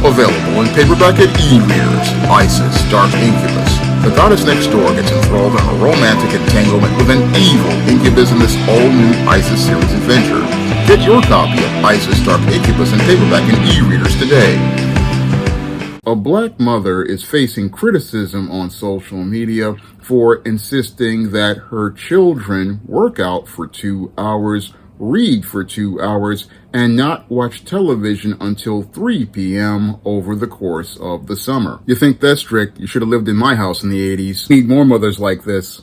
Available in paperback and e-readers, Isis, Dark Incubus. The goddess next door gets enthralled in a romantic entanglement with an evil incubus in this all-new Isis series adventure. Get your copy of Isis, Dark Incubus in paperback and e-readers today. A black mother is facing criticism on social media for insisting that her children work out for 2 hours, read for 2 hours, and not watch television until 3 p.m. over the course of the summer. You think that's strict? You should have lived in my house in the 80s. Need more mothers like this.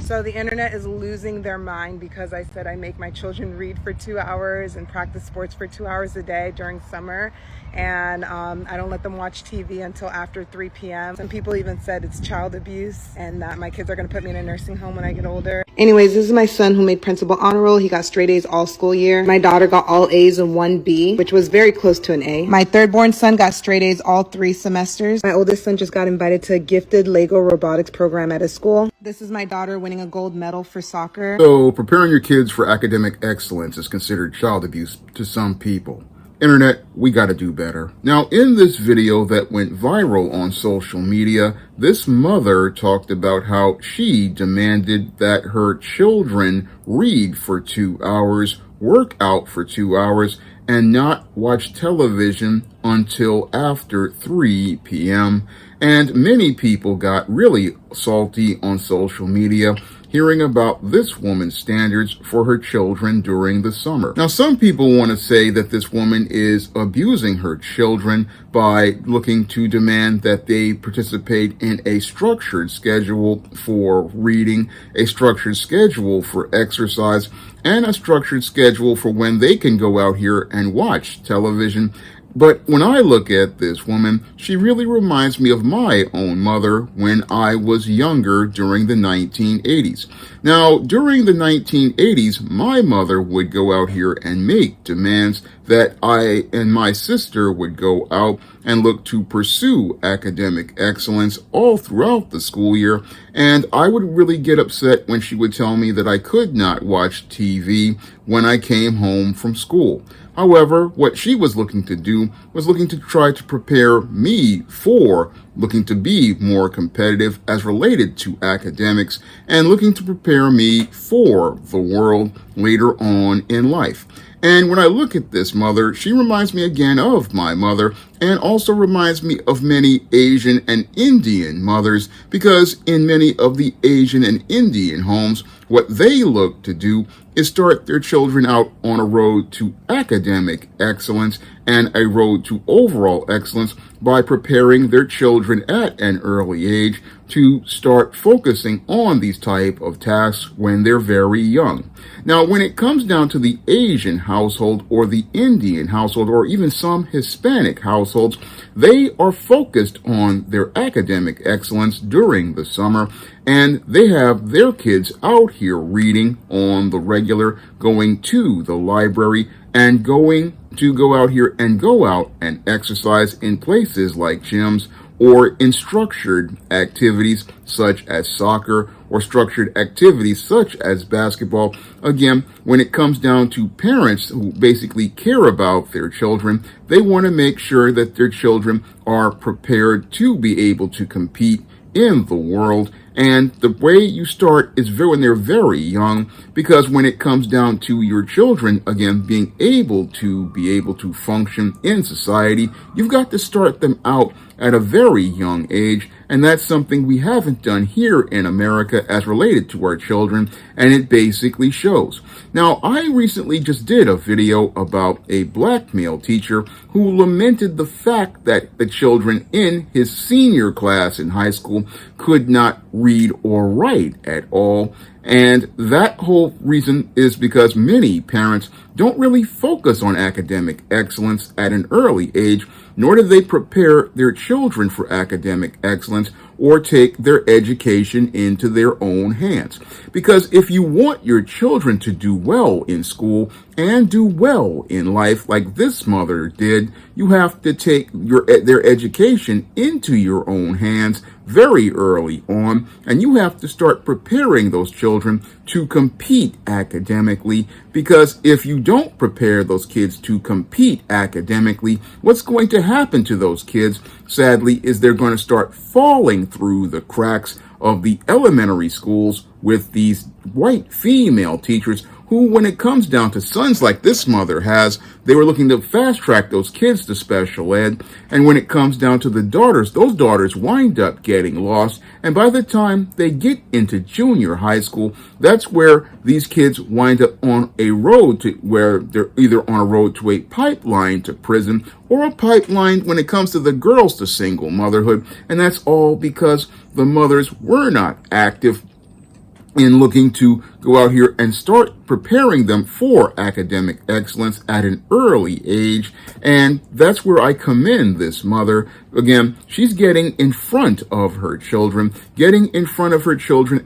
So the internet is losing their mind because I said I make my children read for 2 hours and practice sports for 2 hours a day during summer. And I don't let them watch TV until after 3 p.m. Some people even said it's child abuse and that my kids are going to put me in a nursing home when I get older. Anyways, this is my son who made principal honor roll. He got straight A's all school year. My daughter got all A's and 1 B, which was very close to an A. My third born son got straight A's all 3 semesters. My oldest son just got invited to a gifted Lego robotics program at his school. This is my daughter winning a gold medal for soccer. So preparing your kids for academic excellence is considered child abuse to some people. Internet, we gotta do better. Now, in this video that went viral on social media, this mother talked about how she demanded that her children read for 2 hours, work out for 2 hours, and not watch television until after 3 p.m. And many people got really salty on social media hearing about this woman's standards for her children during the summer. Now, some people want to say that this woman is abusing her children by looking to demand that they participate in a structured schedule for reading, a structured schedule for exercise, and a structured schedule for when they can go out here and watch television. But when I look at this woman, she really reminds me of my own mother when I was younger during the 1980s. Now, during the 1980s, my mother would go out here and make demands that I and my sister would go out and look to pursue academic excellence all throughout the school year. And I would really get upset when she would tell me that I could not watch TV when I came home from school. However, what she was looking to do was looking to try to prepare me for looking to be more competitive as related to academics and looking to prepare me for the world later on in life. And when I look at this mother, she reminds me again of my mother and also reminds me of many Asian and Indian mothers, because in many of the Asian and Indian homes, what they look to do is start their children out on a road to academic excellence and a road to overall excellence by preparing their children at an early age to start focusing on these type of tasks when they're very young. Now, when it comes down to the Asian household or the Indian household or even some Hispanic households, they are focused on their academic excellence during the summer, and they have their kids out here reading on the regular, going to the library, and going to go out here and go out and exercise in places like gyms or in structured activities such as soccer or structured activities such as basketball. Again, when it comes down to parents who basically care about their children, they want to make sure that their children are prepared to be able to compete in the world. And the way you start is when they're very young, because when it comes down to your children, again, being able to function in society, you've got to start them out at a very young age. And that's something we haven't done here in America as related to our children, and it basically shows. Now, I recently just did a video about a black male teacher who lamented the fact that the children in his senior class in high school could not read or write at all. And that whole reason is because many parents don't really focus on academic excellence at an early age, nor do they prepare their children for academic excellence or take their education into their own hands. Because if you want your children to do well in school and do well in life like this mother did, you have to take their education into your own hands very early on, and you have to start preparing those children to compete academically, because if you don't prepare those kids to compete academically, what's going to happen to those kids, sadly, is they're going to start falling through the cracks of the elementary schools with these white female teachers who, when it comes down to sons like this mother has, they were looking to fast track those kids to special ed. And when it comes down to the daughters, those daughters wind up getting lost. And by the time they get into junior high school, that's where these kids wind up on a road to where they're either on a road to a pipeline to prison or a pipeline when it comes to the girls to single motherhood. And that's all because the mothers were not active in looking to go out here and start preparing them for academic excellence at an early age. And that's where I commend this mother. Again, she's getting in front of her children,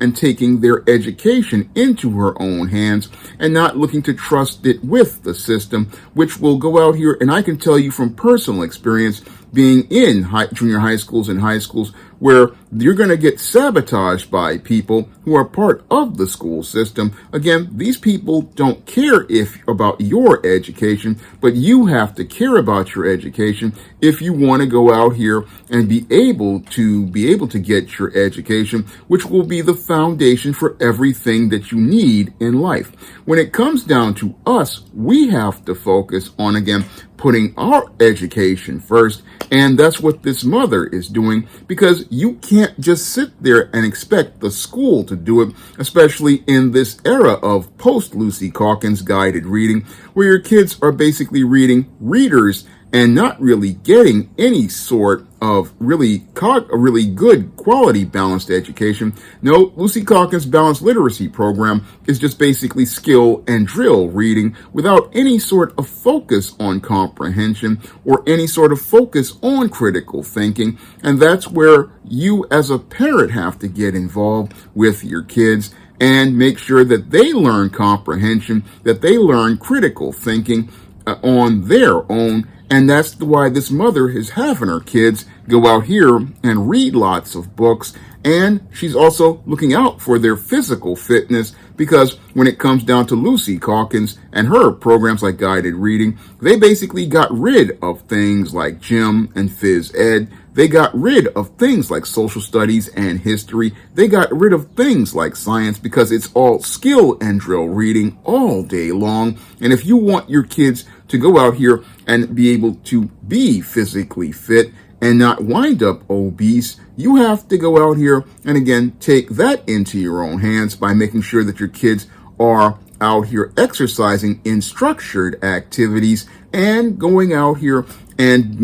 and taking their education into her own hands and not looking to trust it with the system, which will go out here. And I can tell you from personal experience, being in junior high schools and high schools, where you're going to get sabotaged by people who are part of the school system. Again, these people don't care about your education, but you have to care about your education if you want to go out here and be able to get your education, which will be the foundation for everything that you need in life. When it comes down to us, we have to focus on, again, putting our education first. And that's what this mother is doing, because you can't just sit there and expect the school to do it, especially in this era of post-Lucy Calkins guided reading, where your kids are basically reading readers and not really getting any sort of really good quality balanced education. No, Lucy Calkins' balanced literacy program is just basically skill and drill reading without any sort of focus on comprehension or any sort of focus on critical thinking. And that's where you as a parent have to get involved with your kids and make sure that they learn comprehension, that they learn critical thinking on their own. And that's why this mother is having her kids go out here and read lots of books. And she's also looking out for their physical fitness, because when it comes down to Lucy Calkins and her programs like guided reading, they basically got rid of things like gym and phys ed. They got rid of things like social studies and history. They got rid of things like science, because it's all skill and drill reading all day long. And if you want your kids to go out here and be able to be physically fit and not wind up obese, you have to go out here and, again, take that into your own hands by making sure that your kids are out here exercising in structured activities and going out here and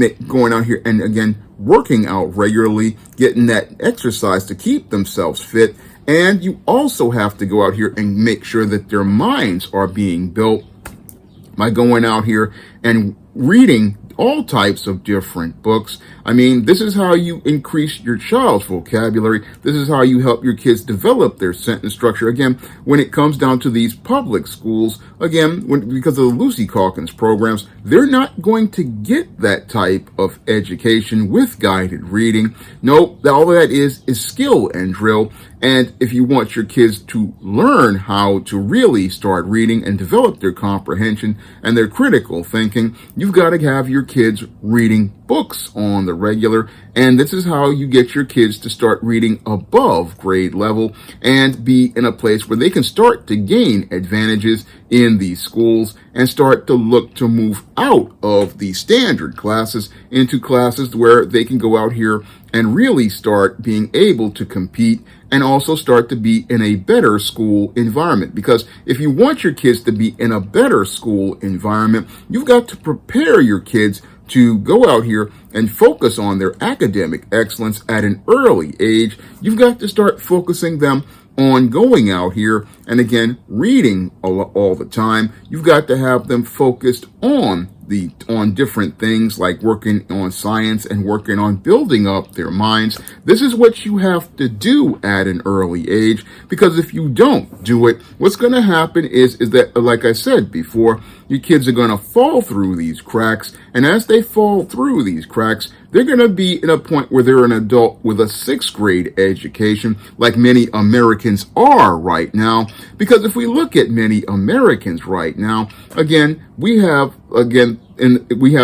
again, working out regularly, getting that exercise to keep themselves fit. And you also have to go out here and make sure that their minds are being built by going out here and reading all types of different books. I mean, this is how you increase your child's vocabulary. This is how you help your kids develop their sentence structure. Again, when it comes down to these public schools, again, because of the Lucy Calkins programs, they're not going to get that type of education with guided reading. No, all that is skill and drill. And if you want your kids to learn how to really start reading and develop their comprehension and their critical thinking, you've got to have your kids reading books on the regular. And this is how you get your kids to start reading above grade level and be in a place where they can start to gain advantages in these schools and start to look to move out of the standard classes into classes where they can go out here and really start being able to compete and also start to be in a better school environment. Because if you want your kids to be in a better school environment, you've got to prepare your kids to go out here and focus on their academic excellence at an early age. You've got to start focusing them on going out here and, again, reading all the time. You've got to have them focused on different things like working on science and working on building up their minds. This is what you have to do at an early age, because if you don't do it, what's going to happen is that, like I said before, your kids are going to fall through these cracks. And as they fall through these cracks, they're going to be in a point where they're an adult with a 6th grade education, like many Americans are right now. Because if we look at many Americans right now, again, we have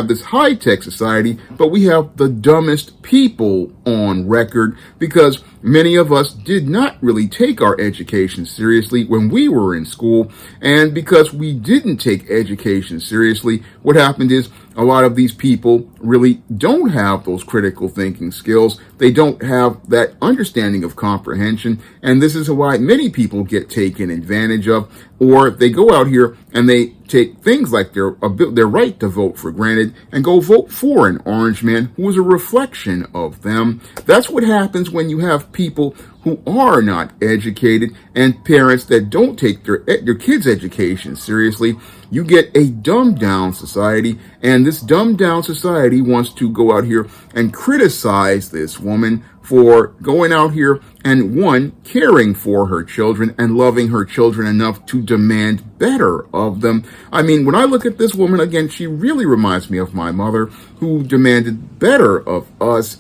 this high-tech society, but we have the dumbest people on record, because many of us did not really take our education seriously when we were in school. And because we didn't take education seriously, what happened is a lot of these people really don't have those critical thinking skills. They don't have that understanding of comprehension. And this is why many people get taken advantage of, or they go out here and they take things like their right to vote for granted and go vote for an orange man who is a reflection of them. That's what happens when you have people who are not educated and parents that don't take their kids' education seriously. You get a dumbed down society, and this dumbed down society wants to go out here and criticize this woman for going out here and, one, caring for her children and loving her children enough to demand better of them. I mean, when I look at this woman, again, she really reminds me of my mother, who demanded better of us,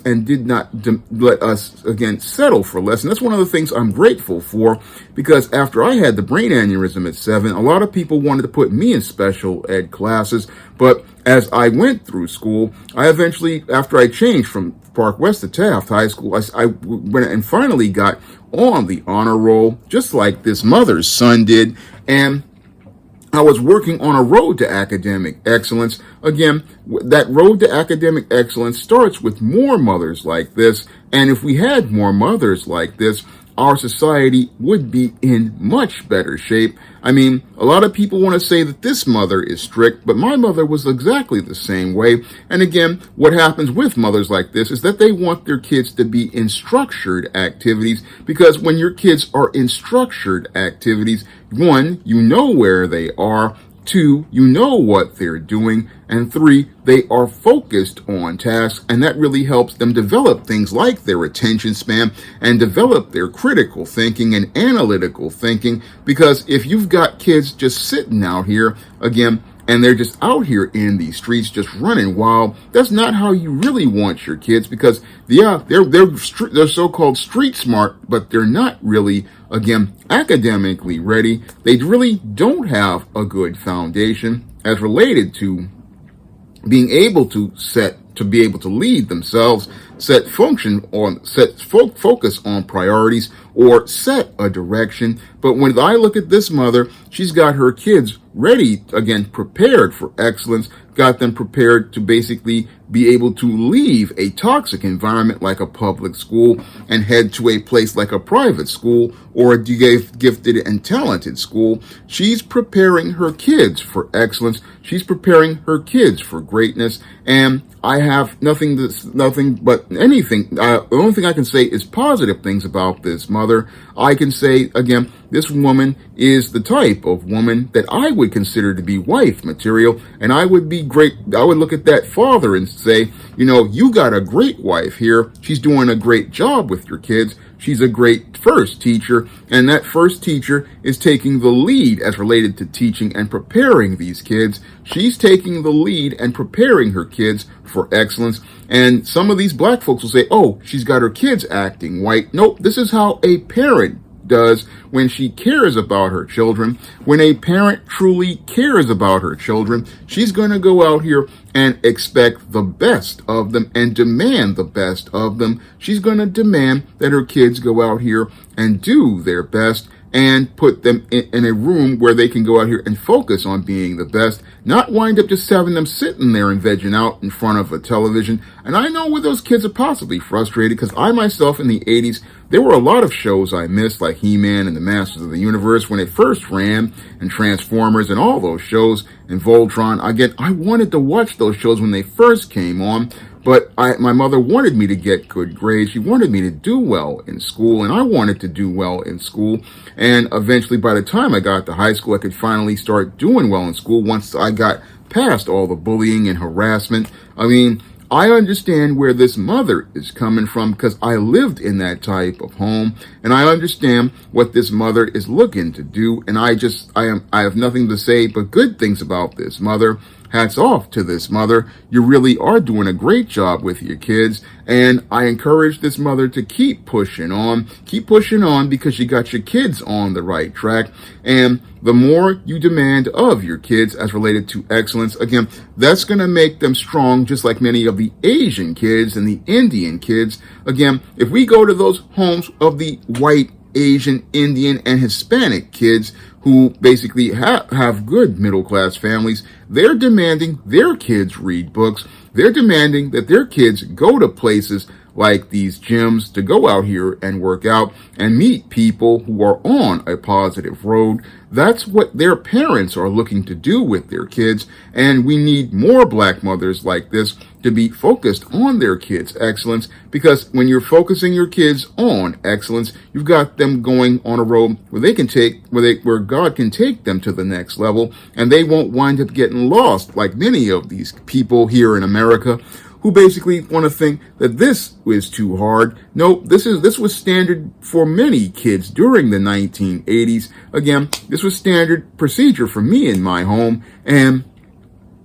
and did not let us, again, settle for less. And that's one of the things I'm grateful for, because after I had the brain aneurysm at 7, a lot of people wanted to put me in special ed classes. But as I went through school, I eventually, after I changed from Park West to Taft High School, I went and finally got on the honor roll, just like this mother's son did. And I was working on a road to academic excellence. Again, that road to academic excellence starts with more mothers like this. And if we had more mothers like this, our society would be in much better shape. I mean, a lot of people want to say that this mother is strict, but my mother was exactly the same way. And again, what happens with mothers like this is that they want their kids to be in structured activities, because when your kids are in structured activities, 1, you know where they are. 2, you know what they're doing. And 3, they are focused on tasks, and that really helps them develop things like their attention span and develop their critical thinking and analytical thinking. Because if you've got kids just sitting out here, again, and they're just out here in these streets just running wild, that's not how you really want your kids, because they're so-called street smart, but they're not really, again, academically ready. They really don't have a good foundation as related to being able to be able to lead themselves, focus on priorities, or set a direction. But when I look at this mother, she's got her kids ready, again, prepared for excellence, got them prepared to basically be able to leave a toxic environment like a public school and head to a place like a private school or a gifted and talented school. She's preparing her kids for excellence. She's preparing her kids for greatness. And I have nothing but anything. The only thing I can say is positive things about this mother. I can say, again, this woman is the type of woman that I would consider to be wife material. And I would look at that father and say, you know, you got a great wife here. She's doing a great job with your kids. She's a great first teacher, and that first teacher is taking the lead as related to teaching and preparing these kids. She's taking the lead and preparing her kids for excellence. And some of these black folks will say, oh, she's got her kids acting white. Nope, this is how a parent does when she cares about her children. When a parent truly cares about her children, she's going to go out here and expect the best of them and demand the best of them. She's going to demand that her kids go out here and do their best and put them in a room where they can go out here and focus on being the best, not wind up just having them sitting there and vegging out in front of a television. And I know where those kids are possibly frustrated, because I myself in the 80s, there were a lot of shows I missed, like He-Man and the Masters of the Universe when it first ran, and Transformers and all those shows, and Voltron. Again, I wanted to watch those shows when they first came on, but my mother wanted me to get good grades. She wanted me to do well in school, and I wanted to do well in school. And eventually, by the time I got to high school, I could finally start doing well in school once I got past all the bullying and harassment. I mean, I understand where this mother is coming from because I lived in that type of home, and I understand what this mother is looking to do. And I have nothing to say but good things about this mother. Hats off to this mother. You really are doing a great job with your kids. And I encourage this mother to keep pushing on because you got your kids on the right track. And the more you demand of your kids as related to excellence, again, that's going to make them strong, just like many of the Asian kids and the Indian kids. Again, if we go to those homes of the white, Asian, Indian, and Hispanic kids who basically have good middle-class families, they're demanding their kids read books. They're demanding that their kids go to places like these gyms to go out here and work out and meet people who are on a positive road. That's what their parents are looking to do with their kids. And we need more black mothers like this to be focused on their kids' excellence, because when you're focusing your kids on excellence, you've got them going on a road where God can take them to the next level, and they won't wind up getting lost like many of these people here in America who basically want to think that this is too hard. No, this was standard for many kids during the 1980s. Again, this was standard procedure for me in my home, and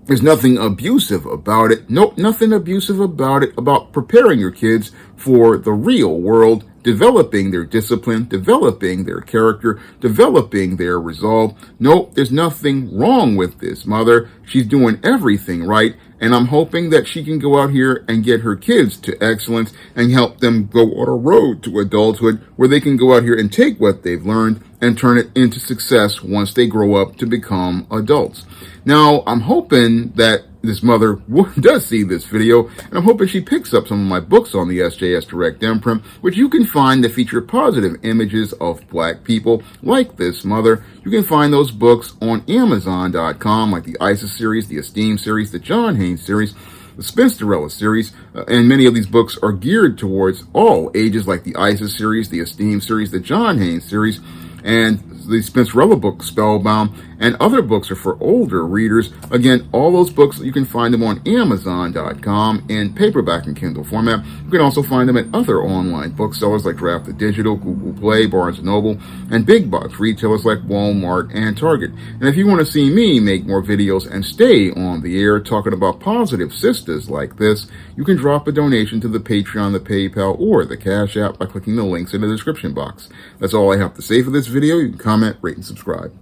there's nothing abusive about it. Nope, nothing abusive about it, about preparing your kids for the real world, developing their discipline, developing their character, developing their resolve. Nope, there's nothing wrong with this mother. She's doing everything right. And I'm hoping that she can go out here and get her kids to excellence and help them go on a road to adulthood where they can go out here and take what they've learned and turn it into success once they grow up to become adults. Now, I'm hoping that this mother does see this video, and I'm hoping she picks up some of my books on the SJS Direct imprint, which you can find that feature positive images of black people like this mother. You can find those books on Amazon.com, like the Isis series, the Esteem series, the John Haynes series, the Spinsterella series, and many of these books are geared towards all ages, like the Isis series, the Esteem series, the John Haynes series, and the Spinsterella book, Spellbound, and other books are for older readers. Again, all those books, you can find them on Amazon.com in paperback and Kindle format. You can also find them at other online booksellers like Draft the Digital, Google Play, Barnes & Noble, and big box retailers like Walmart and Target. And if you want to see me make more videos and stay on the air talking about positive sisters like this, you can drop a donation to the Patreon, the PayPal, or the Cash App by clicking the links in the description box. That's all I have to say for this video. You can comment, rate, and subscribe.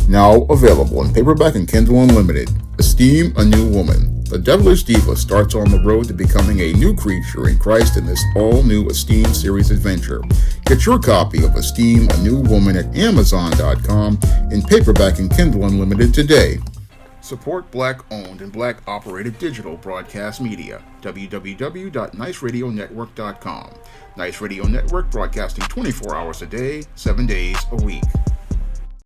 Now available in paperback and Kindle Unlimited, Esteem a New Woman. The devilish diva starts on the road to becoming a new creature in Christ in this all-new Esteem series adventure. Get your copy of Esteem a New Woman at Amazon.com in paperback and Kindle Unlimited today. Support Black-owned and Black-operated digital broadcast media. www.niceradionetwork.com. Nice Radio Network, broadcasting 24 hours a day, 7 days a week.